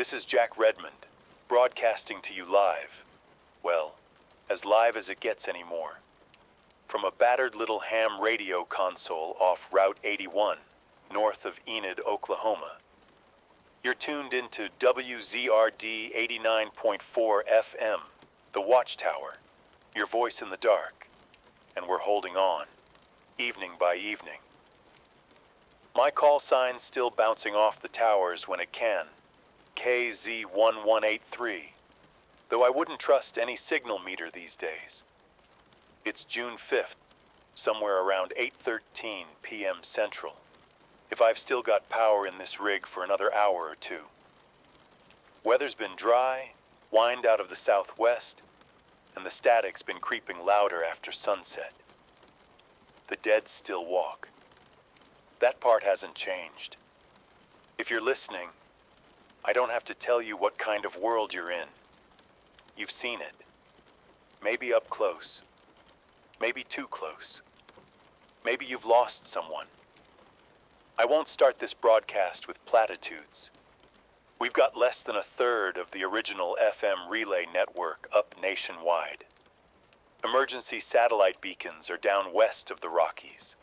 This is Jack Redmond, broadcasting to you live. Well, as live as it gets anymore. From a battered little ham radio console off Route 81, north of Enid, Oklahoma. You're tuned into WZRD 89.4 FM, the Watchtower, your voice in the dark. And we're holding on, evening by evening. My call sign's still bouncing off the towers when it can, KZ1183, though I wouldn't trust any signal meter these days. It's June 5th, somewhere around 8:13 p.m. Central, if I've still got power in this rig for another hour or two. Weather's been dry, wind out of the southwest, and the static's been creeping louder after sunset. The dead still walk. That part hasn't changed. If you're listening, I don't have to tell you what kind of world you're in. You've seen it. Maybe up close. Maybe too close. Maybe you've lost someone. I won't start this broadcast with platitudes. We've got less than a third of the original FM relay network up nationwide. Emergency satellite beacons are down west of the Rockies.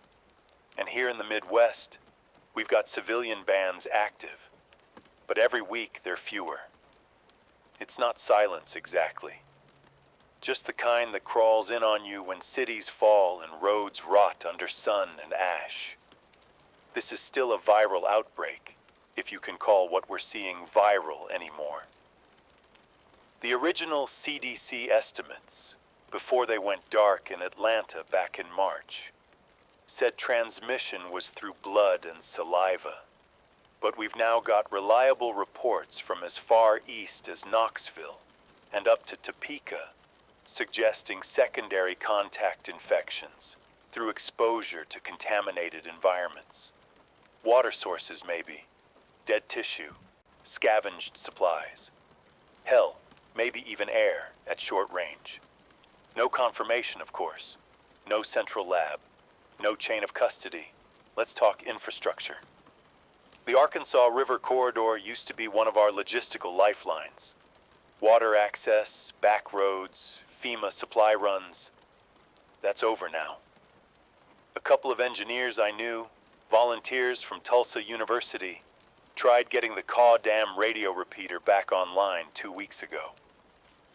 And here in the Midwest, we've got civilian bands active. But every week they're fewer. It's not silence exactly. Just the kind that crawls in on you when cities fall and roads rot under sun and ash. This is still a viral outbreak, if you can call what we're seeing viral anymore. The original CDC estimates, before they went dark in Atlanta back in March, said transmission was through blood and saliva. But we've now got reliable reports from as far east as Knoxville and up to Topeka, suggesting secondary contact infections through exposure to contaminated environments. Water sources maybe, dead tissue, scavenged supplies. Hell, maybe even air at short range. No confirmation, of course. No central lab. No chain of custody. Let's talk infrastructure. The Arkansas River Corridor used to be one of our logistical lifelines. Water access, back roads, FEMA supply runs. That's over now. A couple of engineers I knew, volunteers from Tulsa University, tried getting the Caw Dam radio repeater back online 2 weeks ago.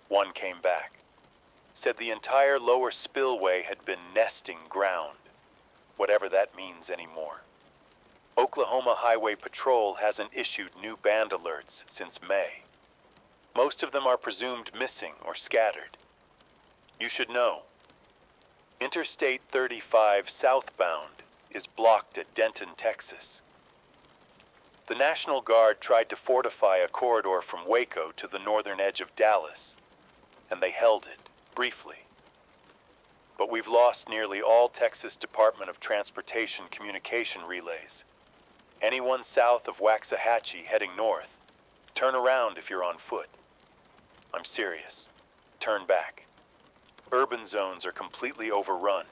One came back. Said the entire lower spillway had been nesting ground, whatever that means anymore. Oklahoma Highway Patrol hasn't issued new band alerts since May. Most of them are presumed missing or scattered. You should know. Interstate 35 southbound is blocked at Denton, Texas. The National Guard tried to fortify a corridor from Waco to the northern edge of Dallas, and they held it, briefly. But we've lost nearly all Texas Department of Transportation communication relays. Anyone south of Waxahachie heading north, turn around if you're on foot. I'm serious. Turn back. Urban zones are completely overrun.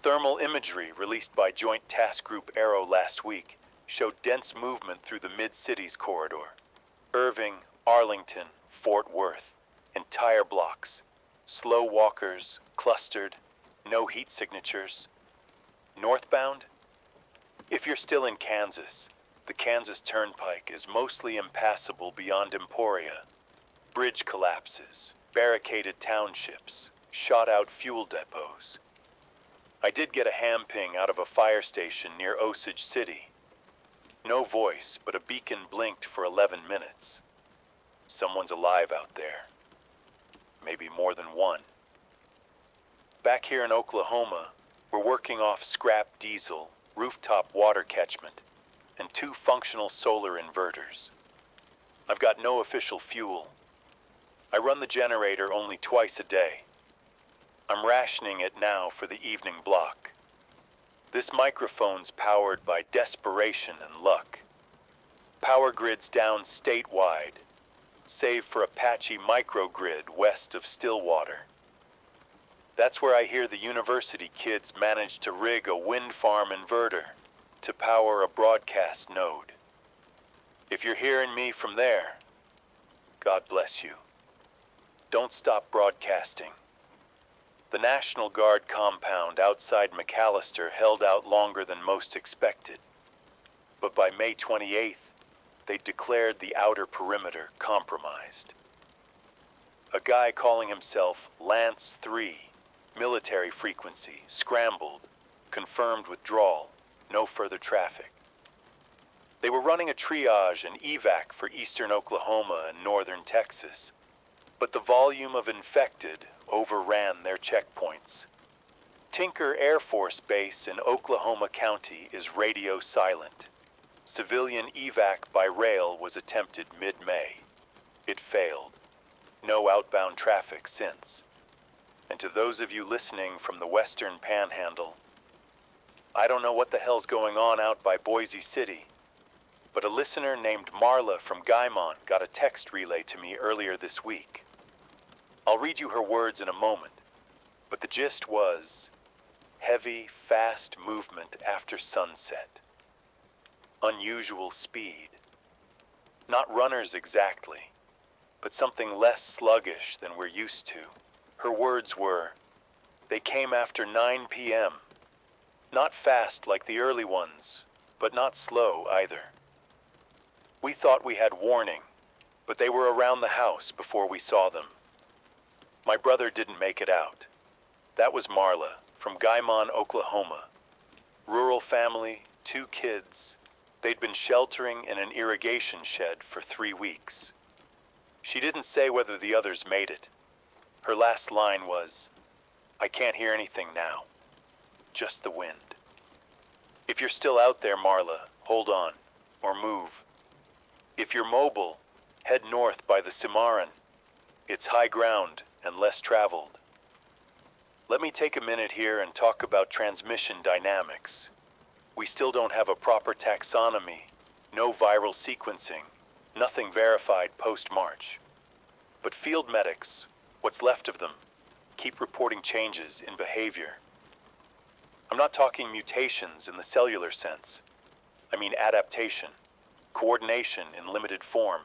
Thermal imagery released by Joint Task Group Arrow last week showed dense movement through the Mid-Cities corridor. Irving, Arlington, Fort Worth, entire blocks. Slow walkers, clustered, no heat signatures. Northbound? If you're still in Kansas, the Kansas Turnpike is mostly impassable beyond Emporia. Bridge collapses, barricaded townships, shot-out fuel depots. I did get a ham ping out of a fire station near Osage City. No voice, but a beacon blinked for 11 minutes. Someone's alive out there. Maybe more than one. Back here in Oklahoma, we're working off scrap diesel, rooftop water catchment, and 2 functional solar inverters. I've got no official fuel. I run the generator only twice a day. I'm rationing it now for the evening block. This microphone's powered by desperation and luck. Power grid's down statewide, save for a patchy microgrid west of Stillwater. That's where I hear the university kids managed to rig a wind farm inverter to power a broadcast node. If you're hearing me from there, God bless you. Don't stop broadcasting. The National Guard compound outside McAllister held out longer than most expected. But by May 28th, they declared the outer perimeter compromised. A guy calling himself Lance 3, military frequency, scrambled, confirmed withdrawal, no further traffic. They were running a triage and evac for eastern Oklahoma and northern Texas, but the volume of infected overran their checkpoints. Tinker Air Force Base in Oklahoma County is radio silent. Civilian evac by rail was attempted mid-May. It failed. No outbound traffic since. And to those of you listening from the western panhandle, I don't know what the hell's going on out by Boise City, but a listener named Marla from Guymon got a text relay to me earlier this week. I'll read you her words in a moment, but the gist was heavy, fast movement after sunset. Unusual speed. Not runners exactly, but something less sluggish than we're used to. Her words were, they came after 9 p.m. Not fast like the early ones, but not slow either. We thought we had warning, but they were around the house before we saw them. My brother didn't make it out. That was Marla from Guymon, Oklahoma. Rural family, 2 kids. They'd been sheltering in an irrigation shed for 3 weeks. She didn't say whether the others made it. Her last line was, I can't hear anything now. Just the wind. If you're still out there, Marla, hold on, or move. If you're mobile, head north by the Cimarron. It's high ground and less traveled. Let me take a minute here and talk about transmission dynamics. We still don't have a proper taxonomy, no viral sequencing, nothing verified post-March. But field medics, what's left of them, keep reporting changes in behavior. I'm not talking mutations in the cellular sense. I mean adaptation, coordination in limited form,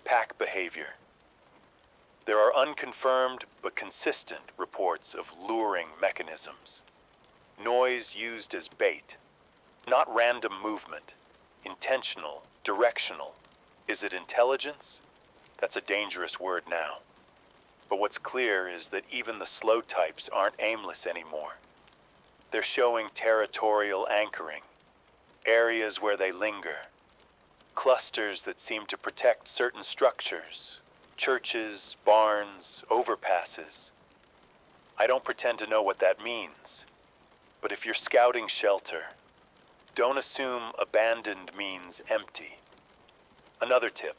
pack behavior. There are unconfirmed but consistent reports of luring mechanisms. Noise used as bait, not random movement, intentional, directional. Is it intelligence? That's a dangerous word now. But what's clear is that even the slow types aren't aimless anymore. They're showing territorial anchoring, areas where they linger, clusters that seem to protect certain structures, churches, barns, overpasses. I don't pretend to know what that means, but if you're scouting shelter, don't assume abandoned means empty. Another tip,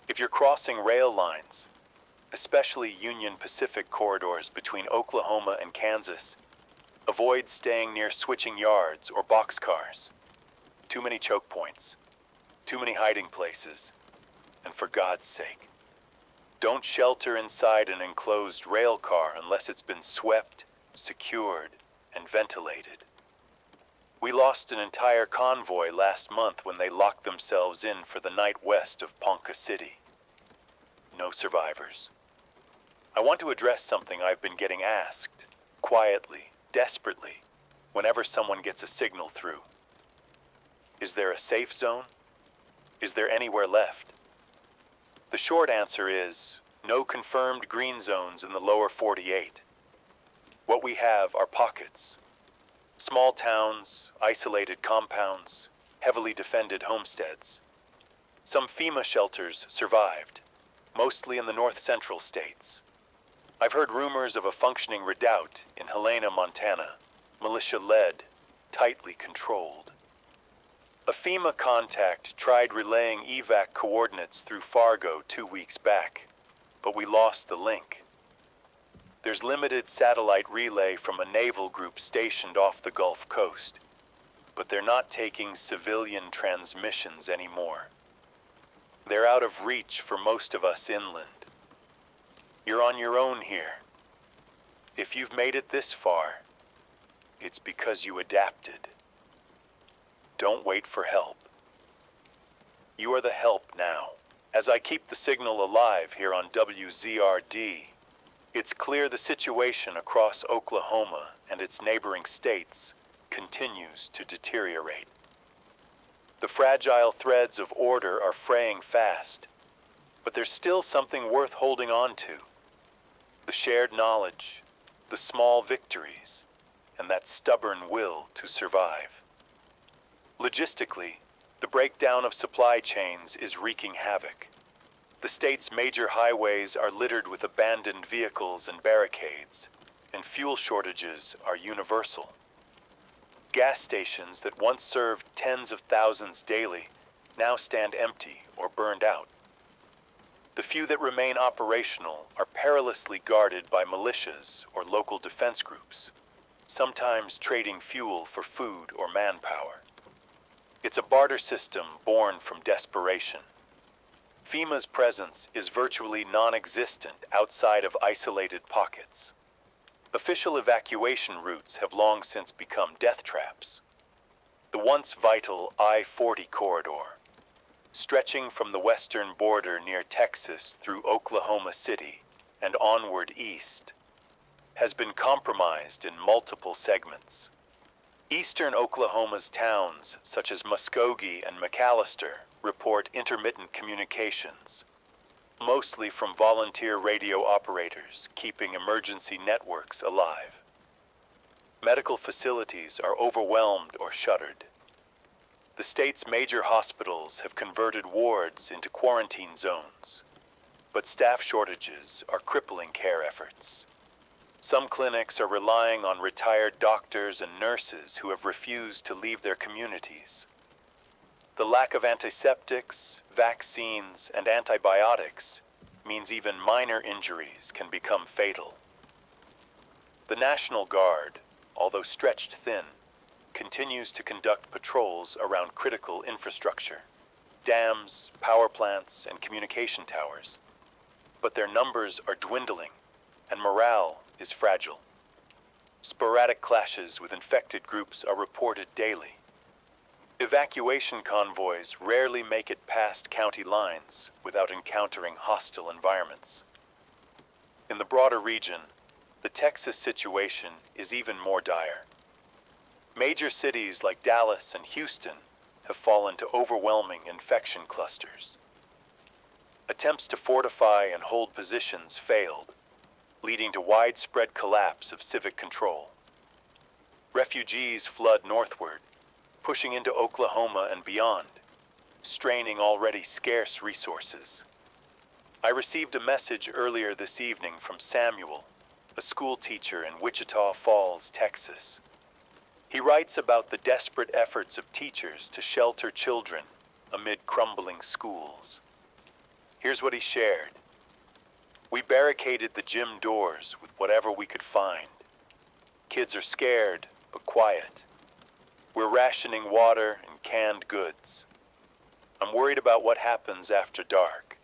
if you're crossing rail lines, especially Union Pacific corridors between Oklahoma and Kansas, avoid staying near switching yards or boxcars. Too many choke points, too many hiding places, and for God's sake, don't shelter inside an enclosed rail car unless it's been swept, secured, and ventilated. We lost an entire convoy last month when they locked themselves in for the night west of Ponca City. No survivors. I want to address something I've been getting asked, quietly, desperately, whenever someone gets a signal through. Is there a safe zone? Is there anywhere left? The short answer is no confirmed green zones in the lower 48. What we have are pockets. Small towns, isolated compounds, heavily defended homesteads. Some FEMA shelters survived, mostly in the north-central states. I've heard rumors of a functioning redoubt in Helena, Montana, militia-led, tightly controlled. A FEMA contact tried relaying evac coordinates through Fargo 2 weeks back, but we lost the link. There's limited satellite relay from a naval group stationed off the Gulf Coast, but they're not taking civilian transmissions anymore. They're out of reach for most of us inland. You're on your own here. If you've made it this far, it's because you adapted. Don't wait for help. you are the help now. As I keep the signal alive here on WZRD, it's clear the situation across Oklahoma and its neighboring states continues to deteriorate. The fragile threads of order are fraying fast, but there's still something worth holding on to. The shared knowledge, the small victories, and that stubborn will to survive. Logistically, the breakdown of supply chains is wreaking havoc. The state's major highways are littered with abandoned vehicles and barricades, and fuel shortages are universal. Gas stations that once served tens of thousands daily now stand empty or burned out. The few that remain operational are perilously guarded by militias or local defense groups, sometimes trading fuel for food or manpower. It's a barter system born from desperation. FEMA's presence is virtually non-existent outside of isolated pockets. Official evacuation routes have long since become death traps. The once vital I-40 corridor, stretching from the western border near Texas through Oklahoma City and onward east, has been compromised in multiple segments. Eastern Oklahoma's towns, such as Muskogee and McAllister, report intermittent communications, mostly from volunteer radio operators keeping emergency networks alive. Medical facilities are overwhelmed or shuttered. The state's major hospitals have converted wards into quarantine zones, but staff shortages are crippling care efforts. Some clinics are relying on retired doctors and nurses who have refused to leave their communities. The lack of antiseptics, vaccines, and antibiotics means even minor injuries can become fatal. The National Guard, although stretched thin, continues to conduct patrols around critical infrastructure, dams, power plants, and communication towers. But their numbers are dwindling, and morale is fragile. Sporadic clashes with infected groups are reported daily. Evacuation convoys rarely make it past county lines without encountering hostile environments. In the broader region, the Texas situation is even more dire. Major cities like Dallas and Houston have fallen to overwhelming infection clusters. Attempts to fortify and hold positions failed, leading to widespread collapse of civic control. Refugees flood northward, pushing into Oklahoma and beyond, straining already scarce resources. I received a message earlier this evening from Samuel, a school teacher in Wichita Falls, Texas. He writes about the desperate efforts of teachers to shelter children amid crumbling schools. Here's what he shared. We barricaded the gym doors with whatever we could find. Kids are scared, but quiet. We're rationing water and canned goods. I'm worried about what happens after dark.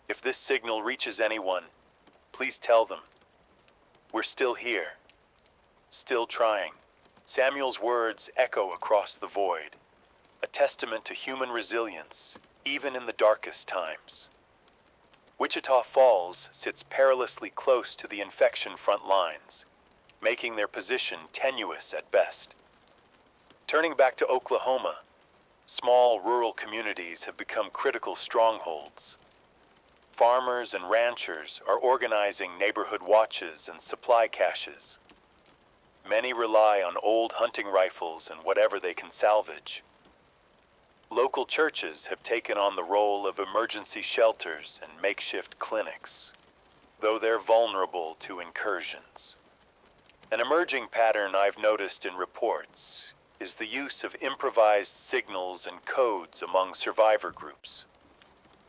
If this signal reaches anyone, please tell them. We're still here. Still trying. Samuel's words echo across the void, a testament to human resilience, even in the darkest times. Wichita Falls sits perilously close to the infection front lines, making their position tenuous at best. Turning back to Oklahoma, small rural communities have become critical strongholds. Farmers and ranchers are organizing neighborhood watches and supply caches. Many rely on old hunting rifles and whatever they can salvage. Local churches have taken on the role of emergency shelters and makeshift clinics, though they're vulnerable to incursions. An emerging pattern I've noticed in reports is the use of improvised signals and codes among survivor groups.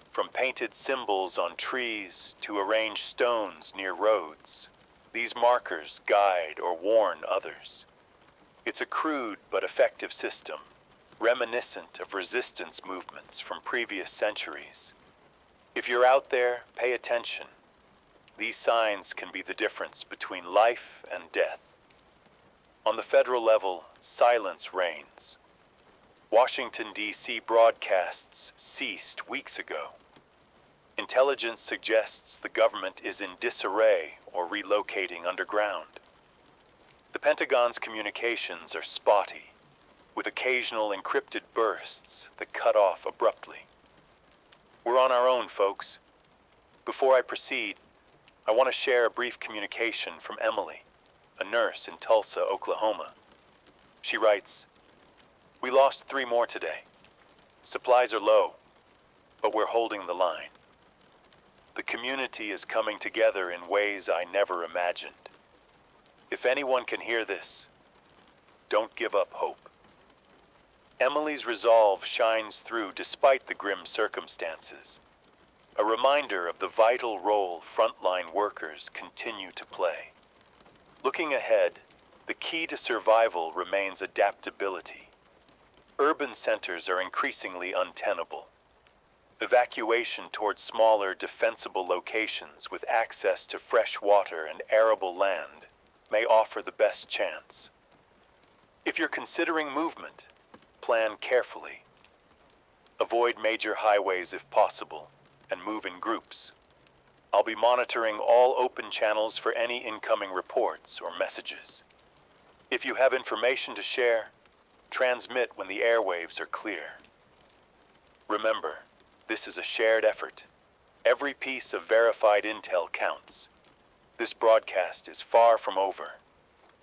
From painted symbols on trees to arranged stones near roads, these markers guide or warn others. It's a crude but effective system, reminiscent of resistance movements from previous centuries. If you're out there, pay attention. These signs can be the difference between life and death. On the federal level, silence reigns. Washington, D.C. broadcasts ceased weeks ago. Intelligence suggests the government is in disarray or relocating underground. The Pentagon's communications are spotty, with occasional encrypted bursts that cut off abruptly. We're on our own, folks. Before I proceed, I want to share a brief communication from Emily, a nurse in Tulsa, Oklahoma. She writes, "We lost 3 more today. Supplies are low, but we're holding the line. The community is coming together in ways I never imagined. If anyone can hear this, don't give up hope." Emily's resolve shines through despite the grim circumstances, a reminder of the vital role frontline workers continue to play. Looking ahead, the key to survival remains adaptability. Urban centers are increasingly untenable. Evacuation towards smaller, defensible locations with access to fresh water and arable land may offer the best chance. If you're considering movement, plan carefully. Avoid major highways if possible, and move in groups. I'll be monitoring all open channels for any incoming reports or messages. If you have information to share, transmit when the airwaves are clear. Remember, this is a shared effort. Every piece of verified intel counts. This broadcast is far from over.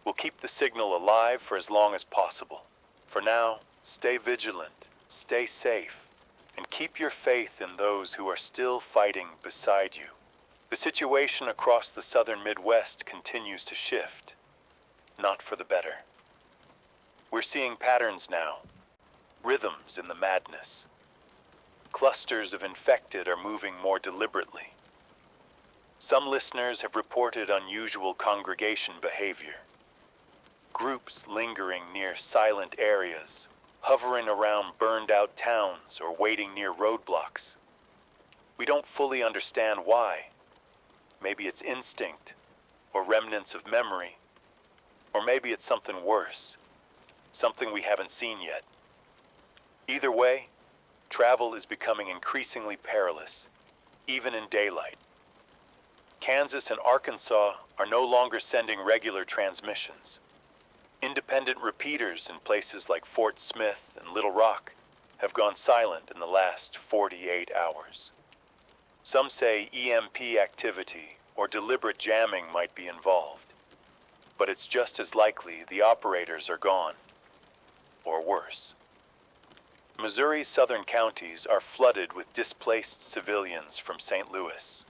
We'll keep the signal alive for as long as possible. For now, stay vigilant, stay safe, and keep your faith in those who are still fighting beside you. The situation across the southern Midwest continues to shift, not for the better. We're seeing patterns now, rhythms in the madness. Clusters of infected are moving more deliberately. Some listeners have reported unusual congregation behavior. Groups lingering near silent areas, hovering around burned-out towns or waiting near roadblocks. We don't fully understand why. Maybe it's instinct, or remnants of memory, or maybe it's something worse, something we haven't seen yet. Either way, travel is becoming increasingly perilous, even in daylight. Kansas and Arkansas are no longer sending regular transmissions. Independent repeaters in places like Fort Smith and Little Rock have gone silent in the last 48 hours. Some say EMP activity or deliberate jamming might be involved, but it's just as likely the operators are gone, or worse. Missouri's southern counties are flooded with displaced civilians from St. Louis.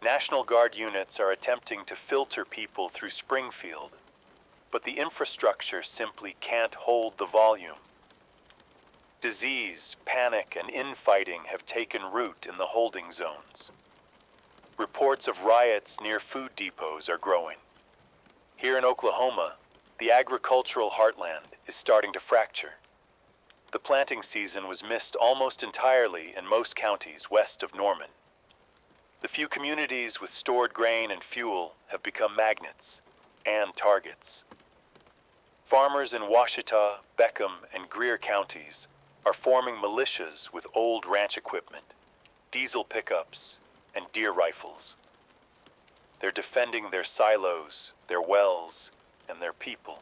National Guard units are attempting to filter people through Springfield, but the infrastructure simply can't hold the volume. Disease, panic, and infighting have taken root in the holding zones. Reports of riots near food depots are growing. Here in Oklahoma, the agricultural heartland is starting to fracture. The planting season was missed almost entirely in most counties west of Norman. The few communities with stored grain and fuel have become magnets and targets. Farmers in Washita, Beckham, and Greer counties are forming militias with old ranch equipment, diesel pickups, and deer rifles. They're defending their silos, their wells, and their people.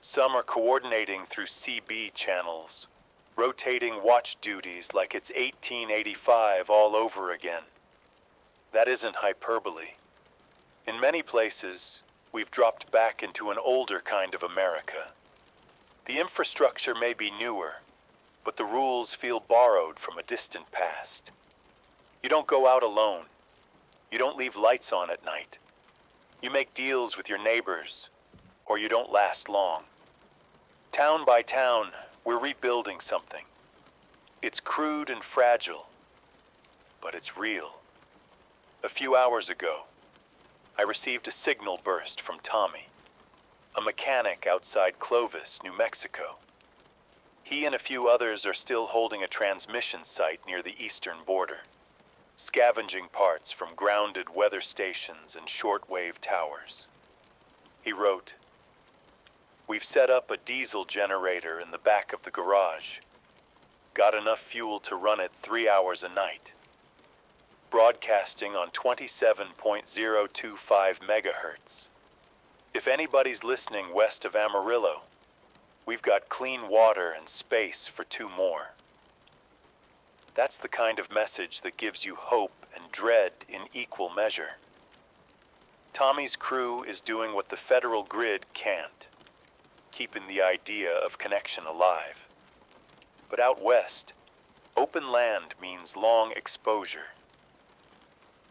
Some are coordinating through CB channels, rotating watch duties like it's 1885 all over again. That isn't hyperbole. In many places, we've dropped back into an older kind of America. The infrastructure may be newer, but the rules feel borrowed from a distant past. You don't go out alone. You don't leave lights on at night. You make deals with your neighbors, or you don't last long. Town by town, we're rebuilding something. It's crude and fragile, but it's real. A few hours ago, I received a signal burst from Tommy, a mechanic outside Clovis, New Mexico. He and a few others are still holding a transmission site near the eastern border, scavenging parts from grounded weather stations and shortwave towers. He wrote, We've set up a diesel generator in the back of the garage. Got enough fuel to run it 3 hours a night. Broadcasting on 27.025 megahertz. If anybody's listening west of Amarillo, we've got clean water and space for 2 more. That's the kind of message that gives you hope and dread in equal measure. Tommy's crew is doing what the federal grid can't, keeping the idea of connection alive. But out west, open land means long exposure.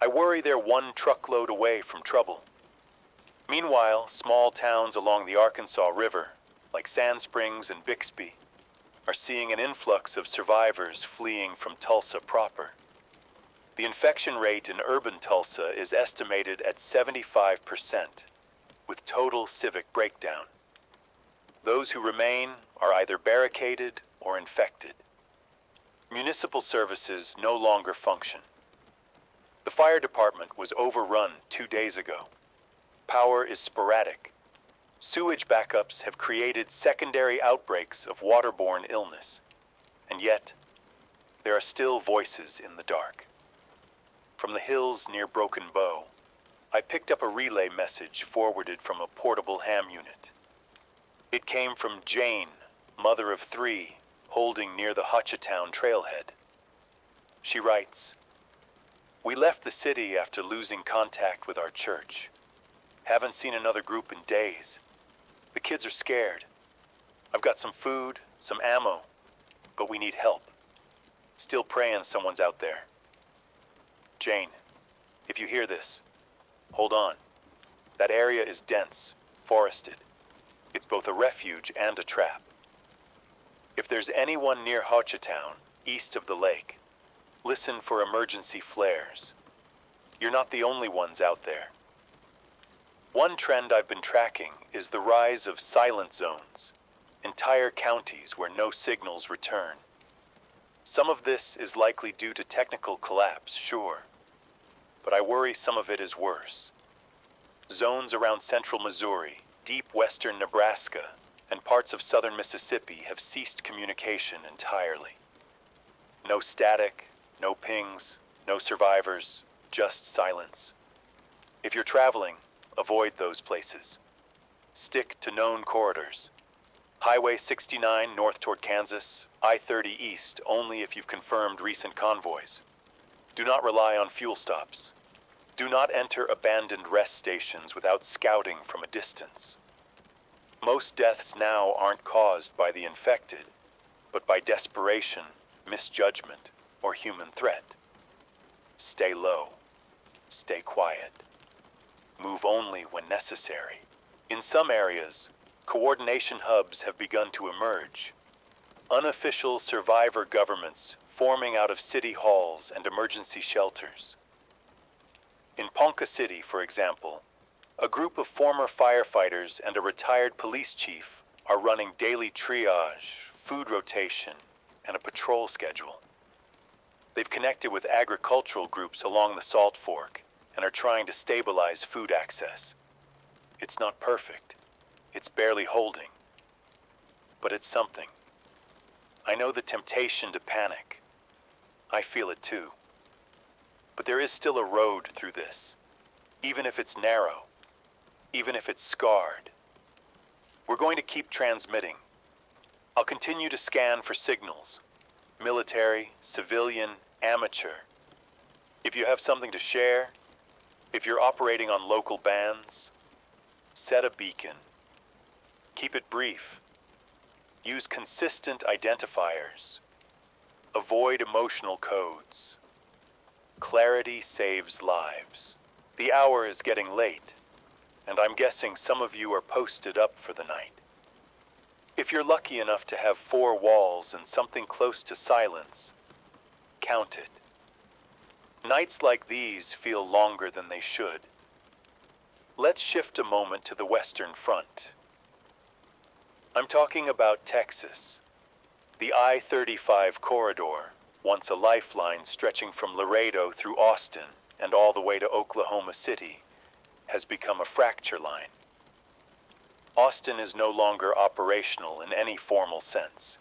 I worry they're 1 truckload away from trouble. Meanwhile, small towns along the Arkansas River, like Sand Springs and Bixby, are seeing an influx of survivors fleeing from Tulsa proper. The infection rate in urban Tulsa is estimated at 75%, with total civic breakdown. Those who remain are either barricaded or infected. Municipal services no longer function. The fire department was overrun 2 days ago. Power is sporadic. Sewage backups have created secondary outbreaks of waterborne illness. And yet, there are still voices in the dark. From the hills near Broken Bow, I picked up a relay message forwarded from a portable ham unit. It came from Jane, mother of 3, holding near the Hutchetown trailhead. She writes, "We left the city after losing contact with our church. Haven't seen another group in days. The kids are scared. I've got some food, some ammo, but we need help. Still praying someone's out there. Jane, if you hear this, hold on. That area is dense, forested. It's both a refuge and a trap. If there's anyone near Hutchetown, east of the lake, listen for emergency flares. You're not the only ones out there." One trend I've been tracking is the rise of silent zones, entire counties where no signals return. Some of this is likely due to technical collapse, sure, but I worry some of it is worse. Zones around central Missouri, deep western Nebraska, and parts of southern Mississippi have ceased communication entirely. No static, no pings, no survivors, just silence. If you're traveling, avoid those places. Stick to known corridors. Highway 69 north toward Kansas, I-30 east only if you've confirmed recent convoys. Do not rely on fuel stops. Do not enter abandoned rest stations without scouting from a distance. Most deaths now aren't caused by the infected, but by desperation, misjudgment, or human threat. Stay low. Stay quiet. Move only when necessary. In some areas, coordination hubs have begun to emerge. Unofficial survivor governments forming out of city halls and emergency shelters. In Ponca City, for example, a group of former firefighters and a retired police chief are running daily triage, food rotation, and a patrol schedule. They've connected with agricultural groups along the Salt Fork and are trying to stabilize food access. It's not perfect. It's barely holding. But it's something. I know the temptation to panic. I feel it too. But there is still a road through this, even if it's narrow, even if it's scarred. We're going to keep transmitting. I'll continue to scan for signals, military, civilian, amateur. If you have something to share, if you're operating on local bands, set a beacon. Keep it brief. Use consistent identifiers. Avoid emotional codes. Clarity saves lives. The hour is getting late, and I'm guessing some of you are posted up for the night. If you're lucky enough to have 4 walls and something close to silence, count it. Nights like these feel longer than they should. Let's shift a moment to the Western Front. I'm talking about Texas. The I-35 corridor, once a lifeline stretching from Laredo through Austin and all the way to Oklahoma City, has become a fracture line. Austin is no longer operational in any formal sense.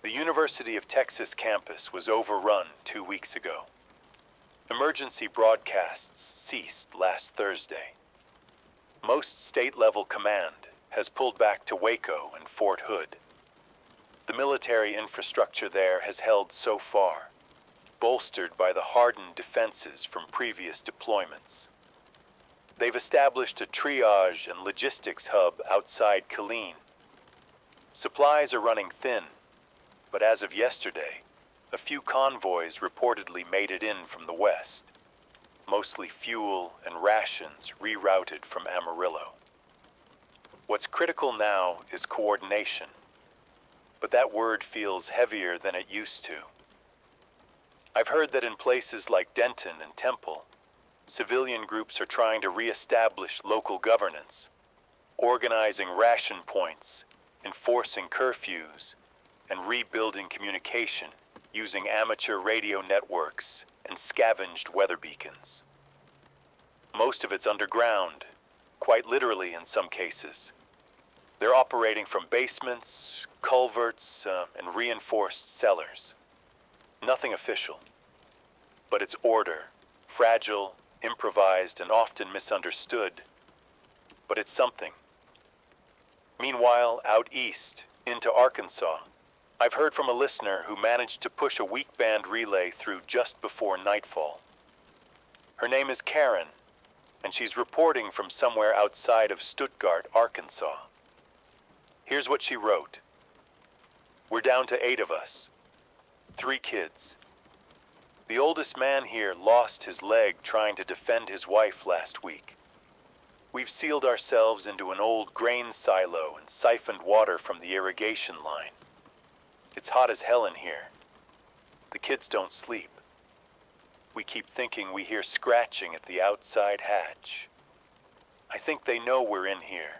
The University of Texas campus was overrun 2 weeks ago. Emergency broadcasts ceased last Thursday. Most state-level command has pulled back to Waco and Fort Hood. The military infrastructure there has held so far, bolstered by the hardened defenses from previous deployments. They've established a triage and logistics hub outside Killeen. Supplies are running thin, but as of yesterday, a few convoys reportedly made it in from the west, mostly fuel and rations rerouted from Amarillo. What's critical now is coordination, but that word feels heavier than it used to. I've heard that in places like Denton and Temple, civilian groups are trying to re-establish local governance, organizing ration points, enforcing curfews, and rebuilding communication using amateur radio networks and scavenged weather beacons. Most of it's underground, quite literally in some cases. They're operating from basements, culverts, and reinforced cellars. Nothing official, but it's order, fragile, improvised, and often misunderstood, but it's something. Meanwhile, out east, into Arkansas, I've heard from a listener who managed to push a weak band relay through just before nightfall. Her name is Karen, and she's reporting from somewhere outside of Stuttgart, Arkansas. Here's what she wrote. We're down to 8 of us. 3 kids. The oldest man here lost his leg trying to defend his wife last week. We've sealed ourselves into an old grain silo and siphoned water from the irrigation line. It's hot as hell in here. The kids don't sleep. We keep thinking we hear scratching at the outside hatch. I think they know we're in here.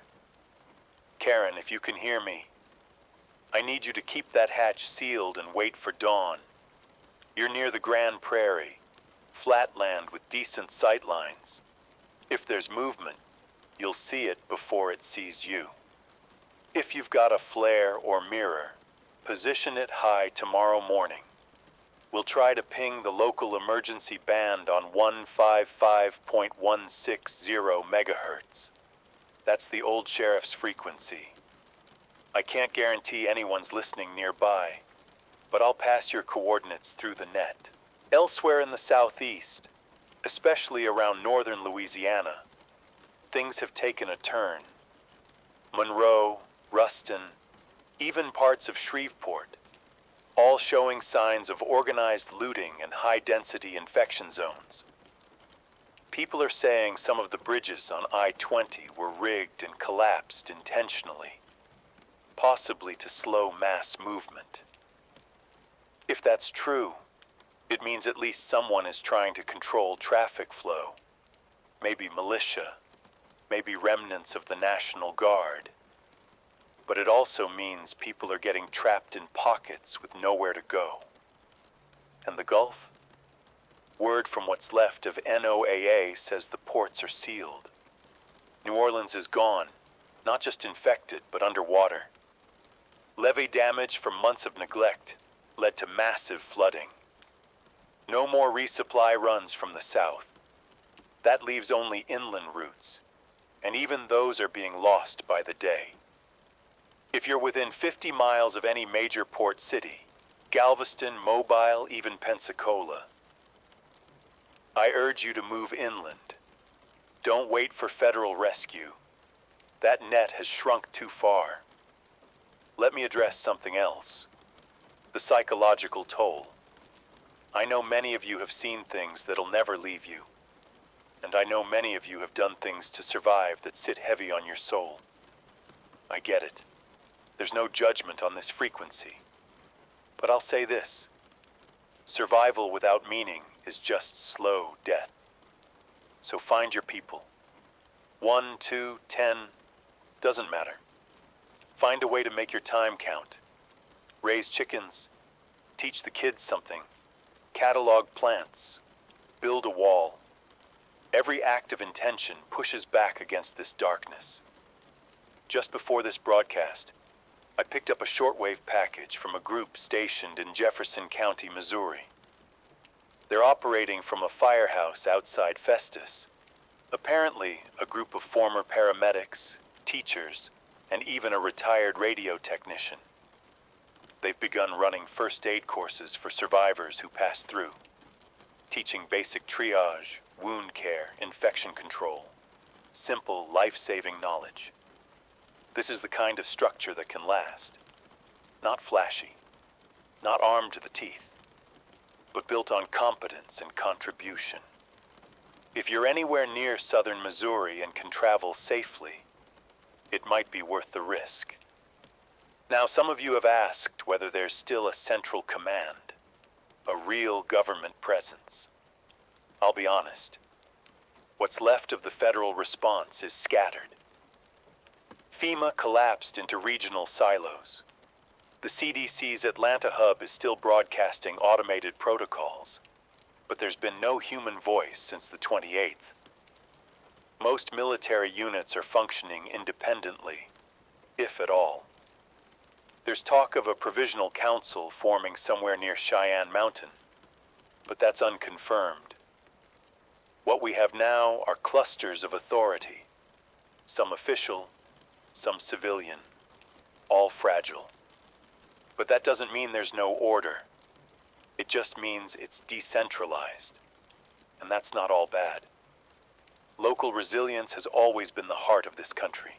Karen, if you can hear me, I need you to keep that hatch sealed and wait for dawn. You're near the Grand Prairie, flat land with decent sight lines. If there's movement, you'll see it before it sees you. If you've got a flare or mirror, position it high tomorrow morning. We'll try to ping the local emergency band on 155.160 megahertz. That's the old sheriff's frequency. I can't guarantee anyone's listening nearby, but I'll pass your coordinates through the net. Elsewhere in the southeast, especially around northern Louisiana, things have taken a turn. Monroe, Ruston, even parts of Shreveport, all showing signs of organized looting and high-density infection zones. People are saying some of the bridges on I-20 were rigged and collapsed intentionally, possibly to slow mass movement. If that's true, it means at least someone is trying to control traffic flow. Maybe militia, maybe remnants of the National Guard. But it also means people are getting trapped in pockets with nowhere to go. And the Gulf? Word from what's left of NOAA says the ports are sealed. New Orleans is gone, not just infected, but underwater. Levee damage from months of neglect led to massive flooding. No more resupply runs from the south. That leaves only inland routes, and even those are being lost by the day. If you're within 50 miles of any major port city, Galveston, Mobile, even Pensacola, I urge you to move inland. Don't wait for federal rescue. That net has shrunk too far. Let me address something else. The psychological toll. I know many of you have seen things that'll never leave you. And I know many of you have done things to survive that sit heavy on your soul. I get it. There's no judgment on this frequency. But I'll say this. Survival without meaning is just slow death. So find your people. 1, 2, 10, doesn't matter. Find a way to make your time count. Raise chickens. Teach the kids something. Catalog plants. Build a wall. Every act of intention pushes back against this darkness. Just before this broadcast, I picked up a shortwave package from a group stationed in Jefferson County, Missouri. They're operating from a firehouse outside Festus. Apparently, a group of former paramedics, teachers, and even a retired radio technician. They've begun running first aid courses for survivors who pass through, teaching basic triage, wound care, infection control, simple life-saving knowledge. This is the kind of structure that can last. Not flashy, not armed to the teeth, but built on competence and contribution. If you're anywhere near southern Missouri and can travel safely, it might be worth the risk. Now, some of you have asked whether there's still a central command, a real government presence. I'll be honest. What's left of the federal response is scattered. FEMA collapsed into regional silos. The CDC's Atlanta hub is still broadcasting automated protocols, but there's been no human voice since the 28th. Most military units are functioning independently, if at all. There's talk of a provisional council forming somewhere near Cheyenne Mountain, but that's unconfirmed. What we have now are clusters of authority, some official, some civilian, all fragile. But that doesn't mean there's no order. It just means it's decentralized, and that's not all bad. Local resilience has always been the heart of this country.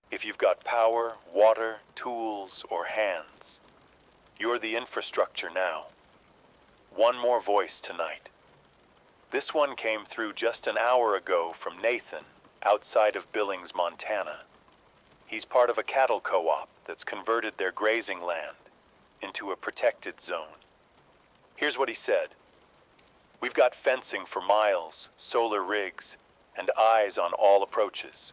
If you've got power, water, tools, or hands, you're the infrastructure now. One more voice tonight. This one came through just an hour ago from Nathan, outside of Billings, Montana. He's part of a cattle co-op that's converted their grazing land into a protected zone. Here's what he said. We've got fencing for miles, solar rigs, and eyes on all approaches.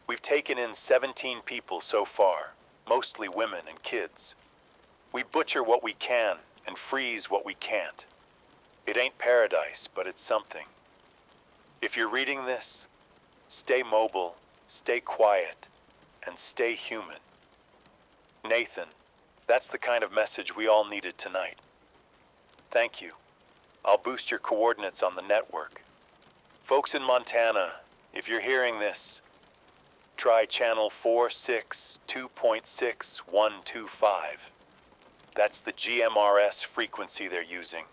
We've taken in 17 people so far, mostly women and kids. We butcher what we can and freeze what we can't. It ain't paradise, but it's something. If you're reading this, stay mobile, stay quiet, and stay human. Nathan, that's the kind of message we all needed tonight. Thank you. I'll boost your coordinates on the network. Folks in Montana, if you're hearing this, try channel 462.6125. That's the GMRS frequency they're using.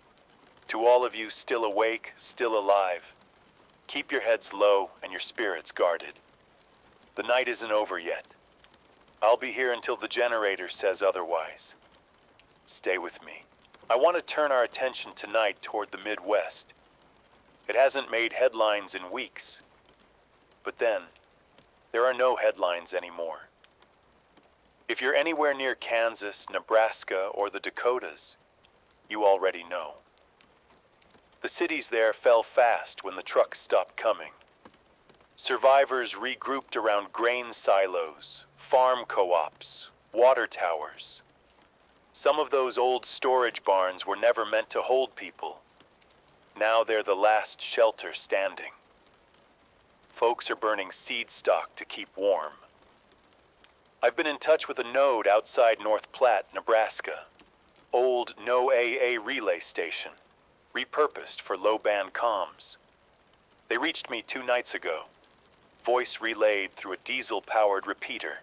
To all of you still awake, still alive, keep your heads low and your spirits guarded. The night isn't over yet. I'll be here until the generator says otherwise. Stay with me. I want to turn our attention tonight toward the Midwest. It hasn't made headlines in weeks. But then, there are no headlines anymore. If you're anywhere near Kansas, Nebraska, or the Dakotas, you already know. The cities there fell fast when the trucks stopped coming. Survivors regrouped around grain silos, farm co-ops, water towers. Some of those old storage barns were never meant to hold people. Now they're the last shelter standing. Folks are burning seed stock to keep warm. I've been in touch with a node outside North Platte, Nebraska. Old no AA relay station, repurposed for low-band comms. They reached me 2 nights ago. Voice relayed through a diesel-powered repeater.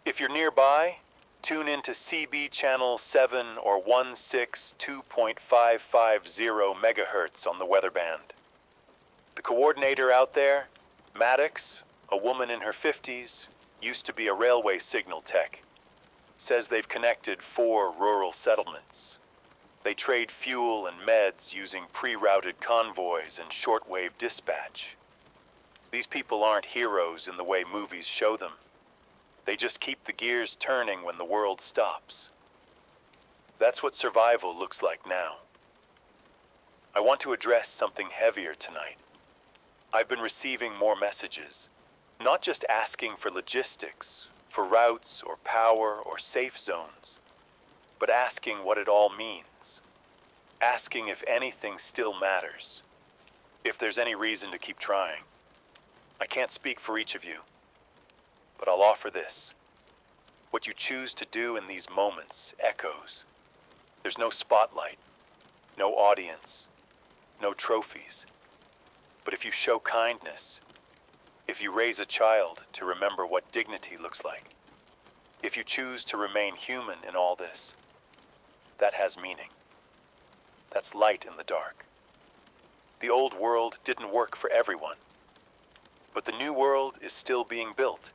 If you're nearby, tune into CB channel 7 or 162.550 megahertz on the weather band. The coordinator out there, Maddox, a woman in her 50s, used to be a railway signal tech, says they've connected 4 rural settlements. They trade fuel and meds using pre-routed convoys and shortwave dispatch. These people aren't heroes in the way movies show them. They just keep the gears turning when the world stops. That's what survival looks like now. I want to address something heavier tonight. I've been receiving more messages, not just asking for logistics, for routes or power or safe zones, but asking what it all means. Asking if anything still matters, if there's any reason to keep trying. I can't speak for each of you, but I'll offer this. What you choose to do in these moments echoes. There's no spotlight, no audience, no trophies. But if you show kindness, if you raise a child to remember what dignity looks like, if you choose to remain human in all this, that has meaning. That's light in the dark. The old world didn't work for everyone, but the new world is still being built.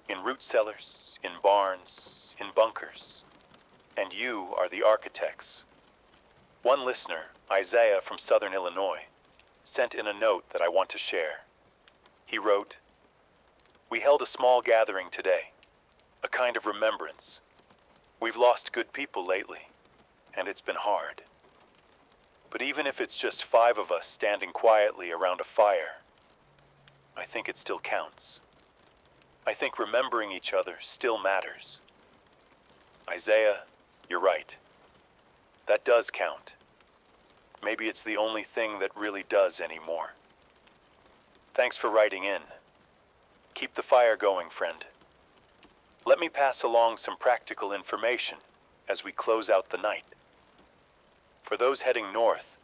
In root cellars, in barns, in bunkers. And you are the architects. One listener, Isaiah from Southern Illinois, sent in a note that I want to share. He wrote, "We held a small gathering today, a kind of remembrance. We've lost good people lately, and it's been hard. But even if it's just 5 of us standing quietly around a fire, I think it still counts. I think remembering each other still matters." Isaiah, you're right. That does count. Maybe it's the only thing that really does anymore. Thanks for writing in. Keep the fire going, friend. Let me pass along some practical information as we close out the night. For those heading north,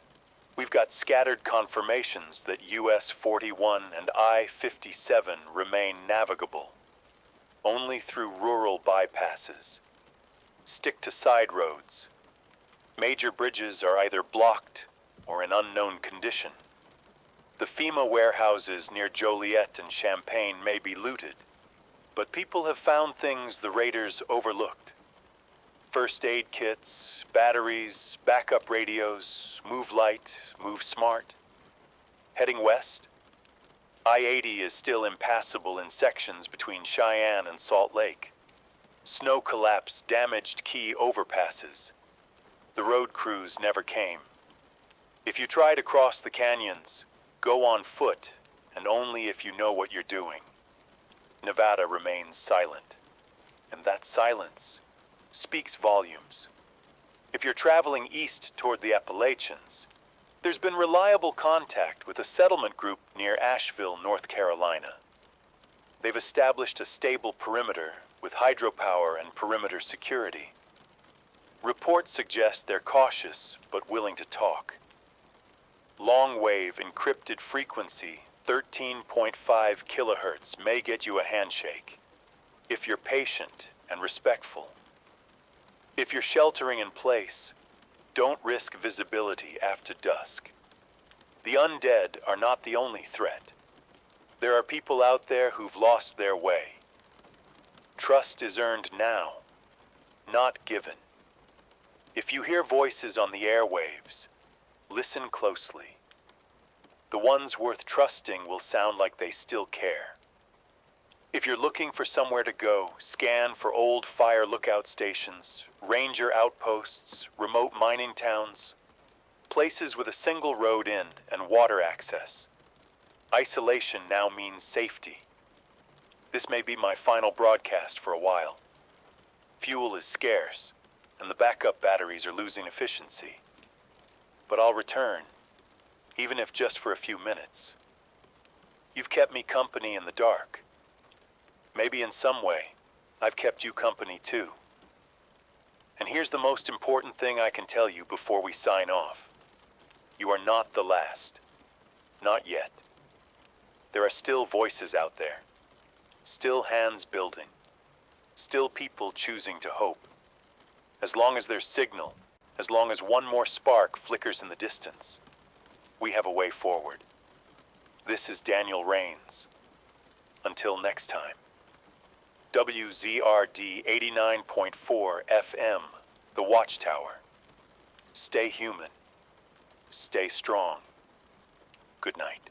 we've got scattered confirmations that US 41 and I-57 remain navigable, only through rural bypasses. Stick to side roads. Major bridges are either blocked or in unknown condition. The FEMA warehouses near Joliet and Champaign may be looted, but people have found things the raiders overlooked. First aid kits, batteries, backup radios, Move Light, Move Smart. Heading west, I-80 is still impassable in sections between Cheyenne and Salt Lake. Snow collapse damaged key overpasses. The road crews never came. If you try to cross the canyons, go on foot, and only if you know what you're doing. Nevada remains silent, and that silence speaks volumes. If you're traveling east toward the Appalachians, there's been reliable contact with a settlement group near Asheville, North Carolina. They've established a stable perimeter with hydropower and perimeter security. Reports suggest they're cautious but willing to talk. Long-wave encrypted frequency 13.5 kilohertz may get you a handshake, if you're patient and respectful. If you're sheltering in place, don't risk visibility after dusk. The undead are not the only threat. There are people out there who've lost their way. Trust is earned now, not given. If you hear voices on the airwaves, listen closely. The ones worth trusting will sound like they still care. If you're looking for somewhere to go, scan for old fire lookout stations, ranger outposts, remote mining towns, places with a single road in and water access. Isolation now means safety. This may be my final broadcast for a while. Fuel is scarce, and the backup batteries are losing efficiency. But I'll return, even if just for a few minutes. You've kept me company in the dark. Maybe in some way, I've kept you company too. And here's the most important thing I can tell you before we sign off. You are not the last. Not yet. There are still voices out there. Still hands building. Still people choosing to hope. As long as there's signal, as long as one more spark flickers in the distance, we have a way forward. This is Daniel Rains. Until next time. WZRD 89.4 FM, The Watchtower. Stay human. Stay strong. Good night.